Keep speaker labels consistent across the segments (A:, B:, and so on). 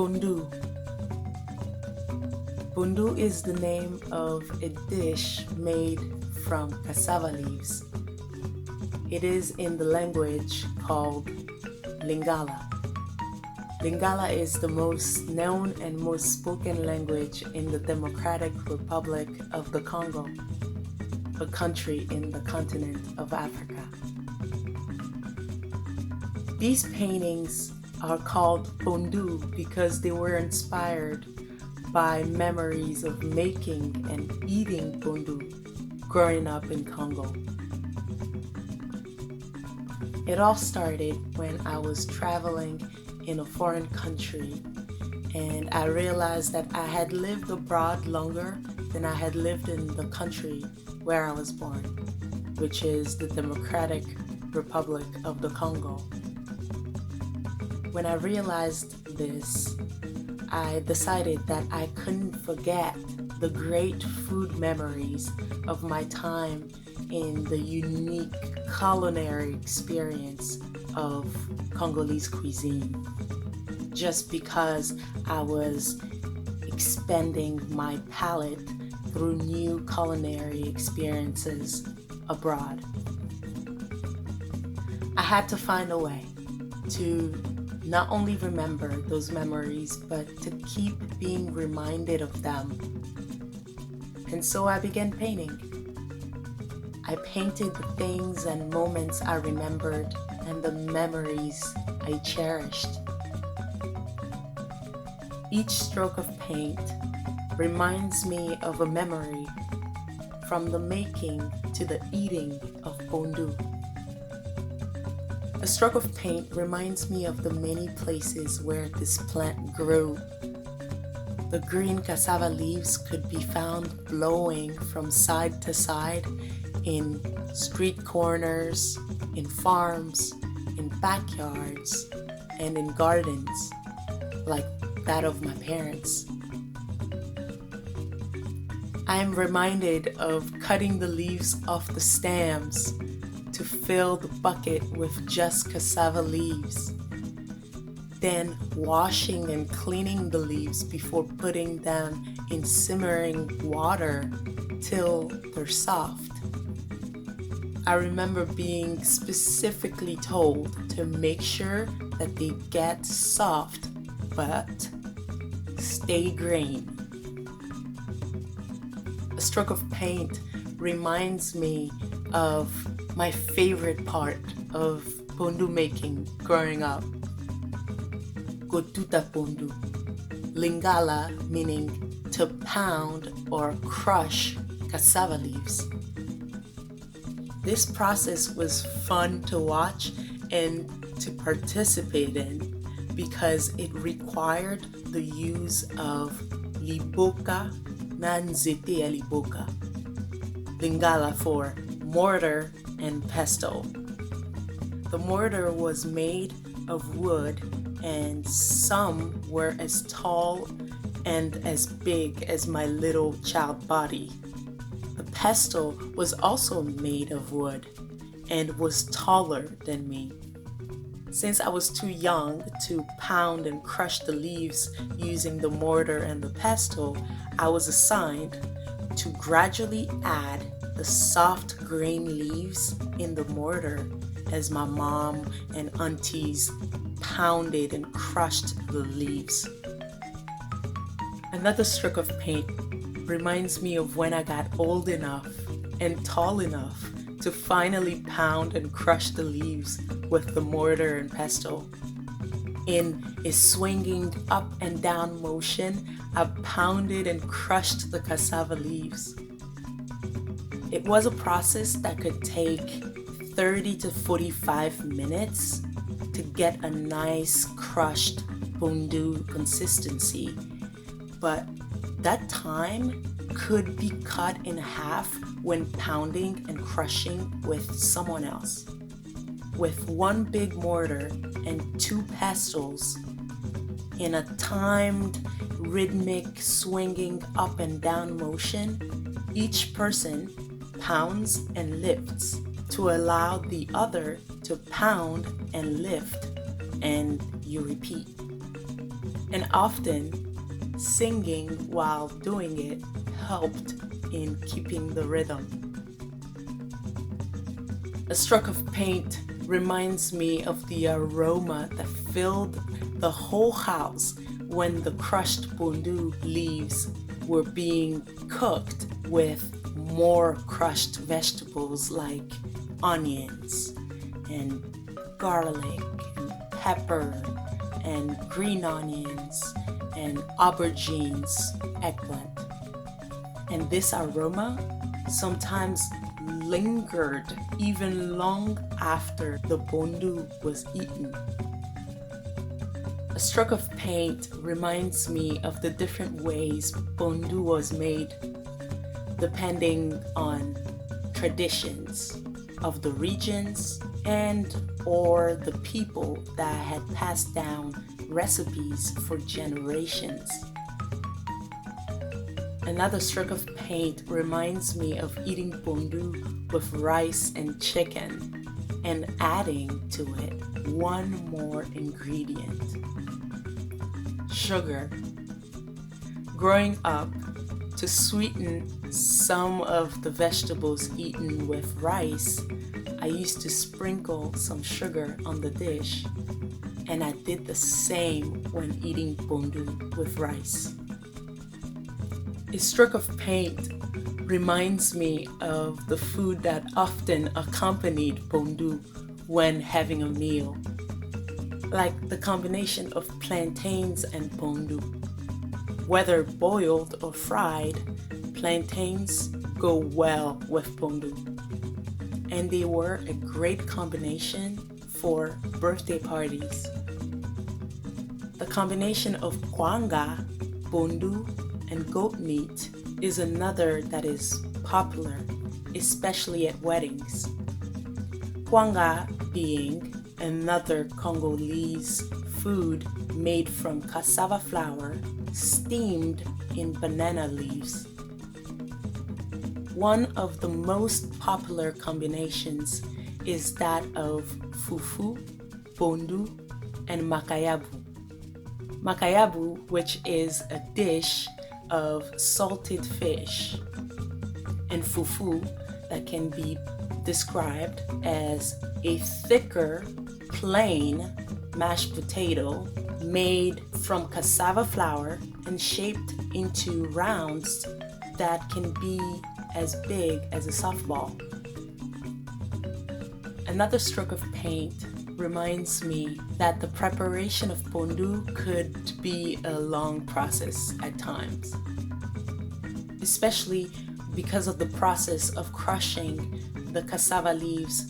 A: Pondu. Pondu is the name of a dish made from cassava leaves. It is in the language called Lingala. Lingala is the most known and most spoken language in the Democratic Republic of the Congo, a country in the continent of Africa. These paintings are called Pondu because they were inspired by memories of making and eating Pondu growing up in Congo. It all started when I was traveling in a foreign country and I realized that I had lived abroad longer than I had lived in the country where I was born, which is the Democratic Republic of the Congo. When I realized this, I decided that I couldn't forget the great food memories of my time in the unique culinary experience of Congolese cuisine, just because I was expanding my palate through new culinary experiences abroad. I had to find a way to not only remember those memories, but to keep being reminded of them. And so I began painting. I painted the things and moments I remembered and the memories I cherished. Each stroke of paint reminds me of a memory, from the making to the eating of Pondu. A stroke of paint reminds me of the many places where this plant grew. The green cassava leaves could be found blowing from side to side in street corners, in farms, in backyards, and in gardens, like that of my parents. I am reminded of cutting the leaves off the stems to fill the bucket with just cassava leaves, then washing and cleaning the leaves before putting them in simmering water till they're soft. I remember being specifically told to make sure that they get soft but stay green. A stroke of paint reminds me of my favorite part of Pondu making growing up. Gotuta Pondu. Lingala meaning to pound or crush cassava leaves. This process was fun to watch and to participate in because it required the use of liboka na nzete ya liboka. Lingala for mortar and pestle. The mortar was made of wood and some were as tall and as big as my little child body. The pestle was also made of wood and was taller than me. Since I was too young to pound and crush the leaves using the mortar and the pestle, I was assigned to gradually add the soft green leaves in the mortar as my mom and aunties pounded and crushed the leaves. Another stroke of paint reminds me of when I got old enough and tall enough to finally pound and crush the leaves with the mortar and pestle. In a swinging up and down motion, I pounded and crushed the cassava leaves. It was a process that could take 30 to 45 minutes to get a nice crushed pondu consistency, but that time could be cut in half when pounding and crushing with someone else. With one big mortar and two pestles, in a timed, rhythmic, swinging up and down motion, each person pounds and lifts to allow the other to pound and lift, and you repeat. And often, singing while doing it helped in keeping the rhythm. A stroke of paint reminds me of the aroma that filled the whole house when the crushed pondu leaves were being cooked with more crushed vegetables like onions and garlic and pepper and green onions and aubergines, eggplant. And this aroma sometimes lingered even long after the pondu was eaten. A stroke of paint reminds me of the different ways pondu was made, depending on traditions of the regions and or the people that had passed down recipes for generations. Another stroke of paint reminds me of eating pondu with rice and chicken and adding to it one more ingredient: sugar. Growing up, to sweeten some of the vegetables eaten with rice, I used to sprinkle some sugar on the dish, and I did the same when eating pondu with rice. A stroke of paint reminds me of the food that often accompanied pondu when having a meal, like the combination of plantains and pondu. Whether boiled or fried, plantains go well with pondu, and they were a great combination for birthday parties. The combination of kwanga, pondu, and goat meat is another that is popular, especially at weddings. Kwanga being another Congolese food made from cassava flour steamed in banana leaves. One of the most popular combinations is that of fufu, pondu, and makayabu. Makayabu, which is a dish of salted fish, and fufu that can be described as a thicker, plain mashed potato made from cassava flour and shaped into rounds that can be as big as a softball. Another stroke of paint reminds me that the preparation of pondu could be a long process at times, especially because of the process of crushing the cassava leaves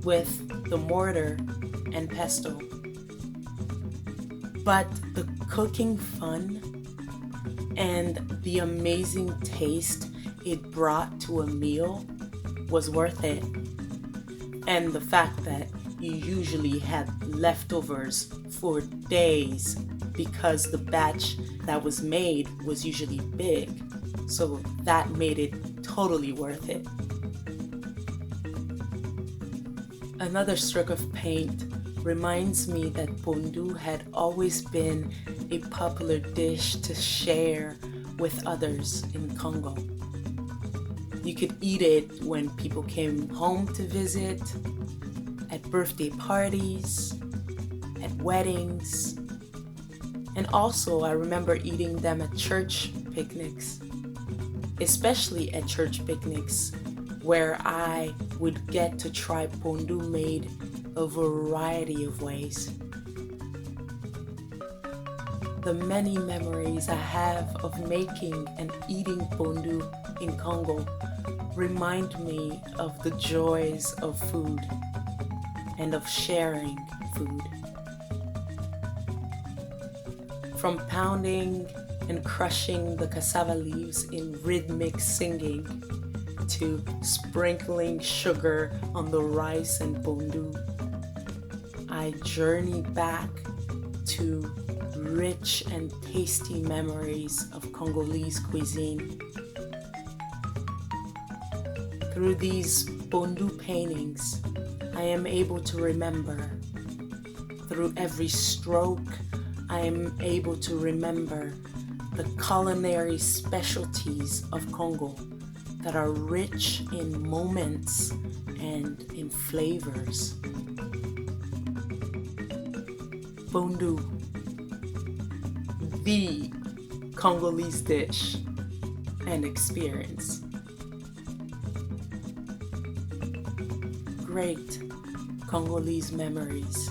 A: with the mortar and pestle. But the cooking fun and the amazing taste it brought to a meal was worth it. And the fact that you usually had leftovers for days because the batch that was made was usually big. So that made it totally worth it. Another stroke of paint reminds me that pondu had always been a popular dish to share with others in Congo. You could eat it when people came home to visit, at birthday parties, at weddings, and also I remember eating them at church picnics, especially at church picnics where I would get to try pondu made a variety of ways. The many memories I have of making and eating pondu in Congo remind me of the joys of food and of sharing food. From pounding and crushing the cassava leaves in rhythmic singing to sprinkling sugar on the rice and pondu, I journey back to rich and tasty memories of Congolese cuisine. Through these Pondu paintings, I am able to remember. Through every stroke, I am able to remember the culinary specialties of Congo that are rich in moments and in flavors. Pondu, the Congolese dish and experience. Great Congolese memories.